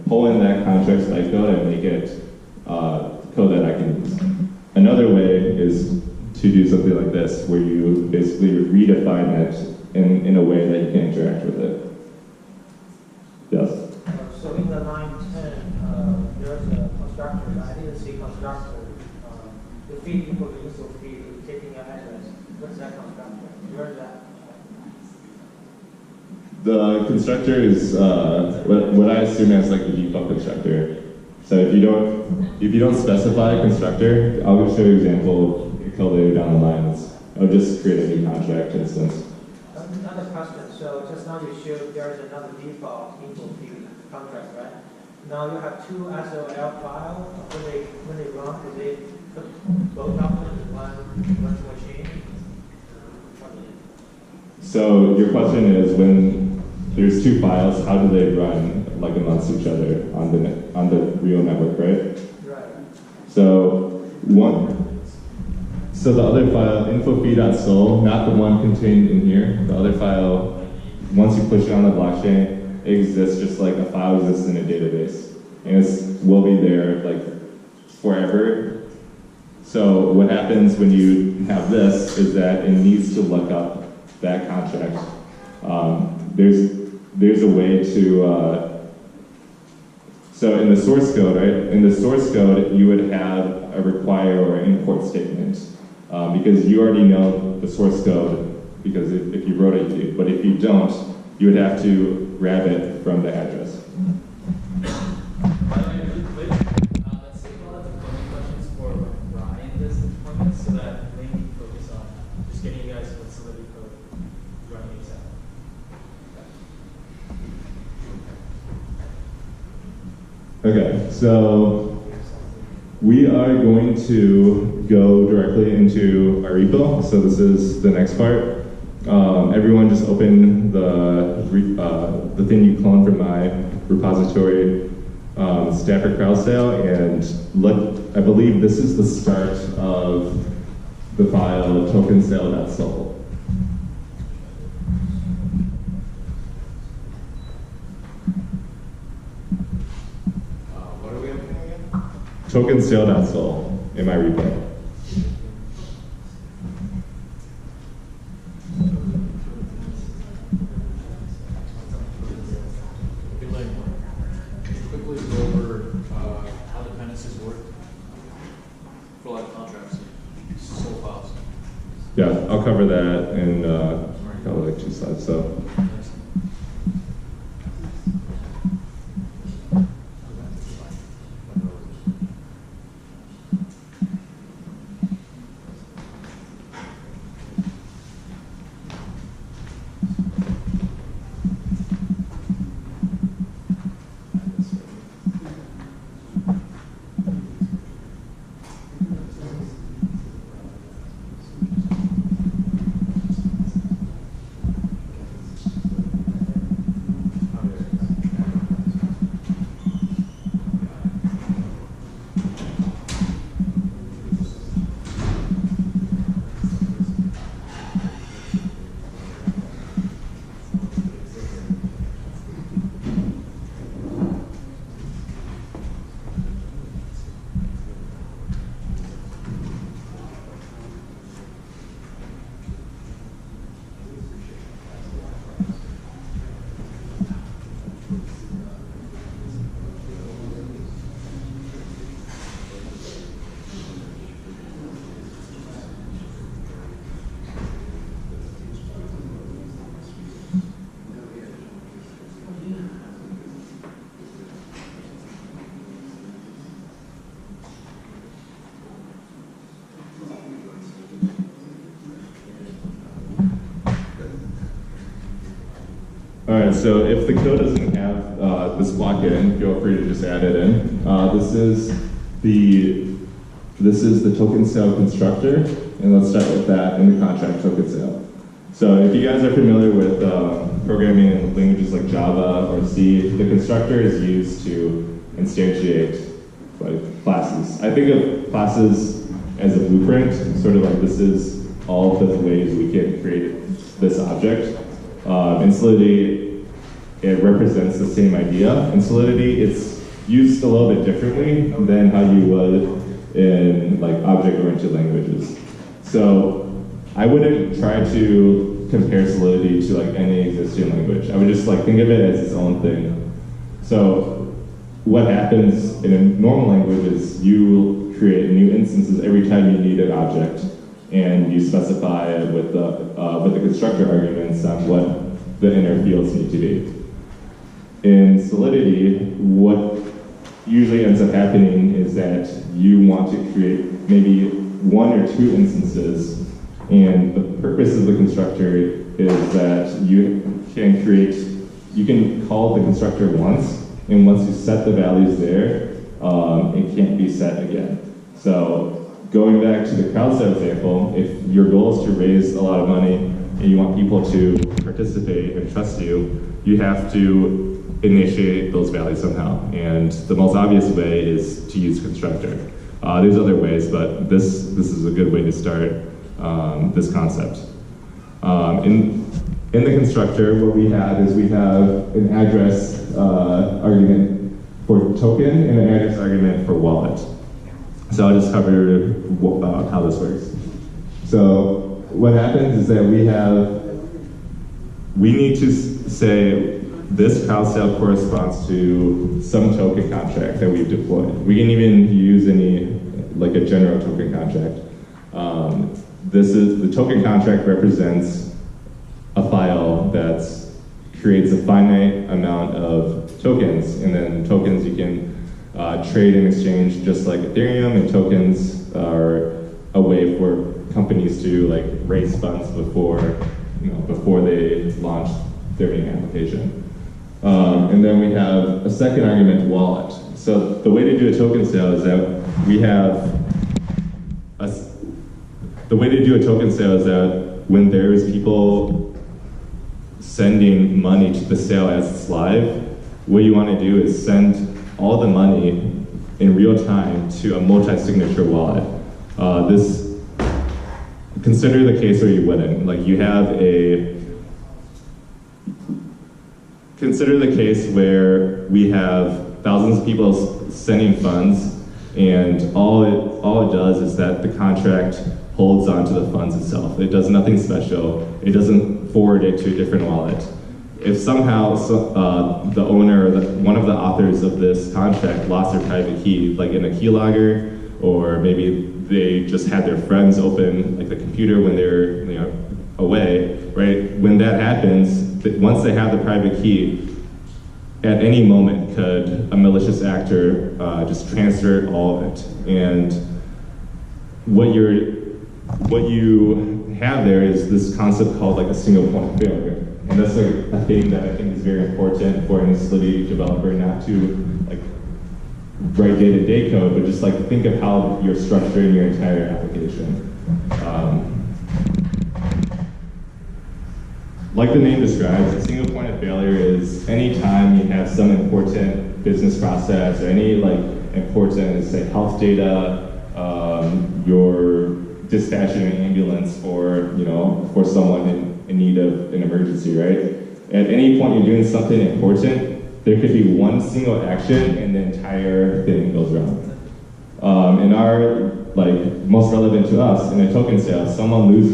pull in that contract site code and make it code that I can use. Another way is to do something like this, where you basically redefine it in a way that you can interact with it. Yes? So in the line 10, there's a constructor. I didn't see constructor. The feed equal to info feed is taking an address. What's that constructor? Where is that? The constructor is what I assume as like the default constructor. So if you don't specify a constructor, I'll show you an example later down the line. I'll just create a new contract instance. Another question. So just now you showed there's another default info feed contract, right? Now you have two SOL files. When they run, do they put both of them in one machine? So your question is, when there's two files, how do they run like amongst each other on the real network, right? Right. So the other file, info-feed.sol, not the one contained in here. The other file, once you push it on the blockchain, it exists just like a file exists in a database, and it will be there like forever. So what happens when you have this is that it needs to look up that contract. There's a way to, so in the source code, right? In the source code, you would have a require or import statement because you already know the source code because if you wrote it, but if you don't, you would have to grab it from the address. By the way, really quick, let's take a lot of deployment questions for Ryan does the deployment so that Ling can focus on just getting you guys with Solidity code running ASAP. Okay, so we are going to go directly into our repo. So this is the next part. Everyone just open the thing you cloned from my repository, Dapper crowd sale, and I believe this is the start of the file tokensale.sol. What are we opening again? Tokensale.sol in my repo. Quickly go over how dependencies work for live contracts, SOL files. Yeah, I'll cover that in probably like 2 slides. So. All right, so if the code doesn't have this block in, feel free to just add it in. This is the token sale constructor, and let's start with that in the contract token sale. So if you guys are familiar with programming in languages like Java or C, the constructor is used to instantiate like classes. I think of classes as a blueprint, sort of like this is all the ways we can create this object. In Solidity, it represents the same idea. In Solidity, it's used a little bit differently than how you would in like object-oriented languages. So I wouldn't try to compare Solidity to like any existing language. I would just like think of it as its own thing. So what happens in a normal language is you create new instances every time you need an object, and you specify with the constructor arguments on what the inner fields need to be. In Solidity, what usually ends up happening is that you want to create maybe one or two instances, and the purpose of the constructor is that you can call the constructor once, and once you set the values there, it can't be set again. So going back to the crowd sale example, if your goal is to raise a lot of money and you want people to participate and trust you, you have to initiate those values somehow. And the most obvious way is to use constructor. There's other ways, but this is a good way to start this concept. In the constructor, what we have is we have an address argument for token and an address argument for wallet. So I'll just cover how this works. So what happens is that we need to say this crowd sale corresponds to some token contract that we've deployed. We can even use like a general token contract. The token contract represents a file that creates a finite amount of tokens, and then tokens you can trade and exchange just like Ethereum, and tokens are a way for companies to like raise funds before they launch their main application. And then we have a second argument, wallet. So the way to do a token sale is that when there's people sending money to the sale as it's live, what you want to do is send all the money in real time to a multi-signature wallet. Consider the case where you wouldn't. Consider the case where we have thousands of people sending funds, and all it does is that the contract holds onto the funds itself. It does nothing special. It doesn't forward it to a different wallet. If somehow the owner, one of the authors of this contract lost their private key, like in a keylogger, or maybe they just had their friends open like the computer when they're away, right? When that happens, once they have the private key, at any moment could a malicious actor just transfer all of it. And what you have there is this concept called like a single point of failure. And that's like a thing that I think is very important for any Solidity developer, not to like write day-to-day code, but just like think of how you're structuring your entire application. Like the name describes, a single point of failure is any time you have some important business process or any like important, say, health data, you're dispatching an ambulance for someone in need of an emergency, right? At any point you're doing something important, there could be one single action and the entire thing goes wrong. In our, most relevant to us, in a token sale, someone loses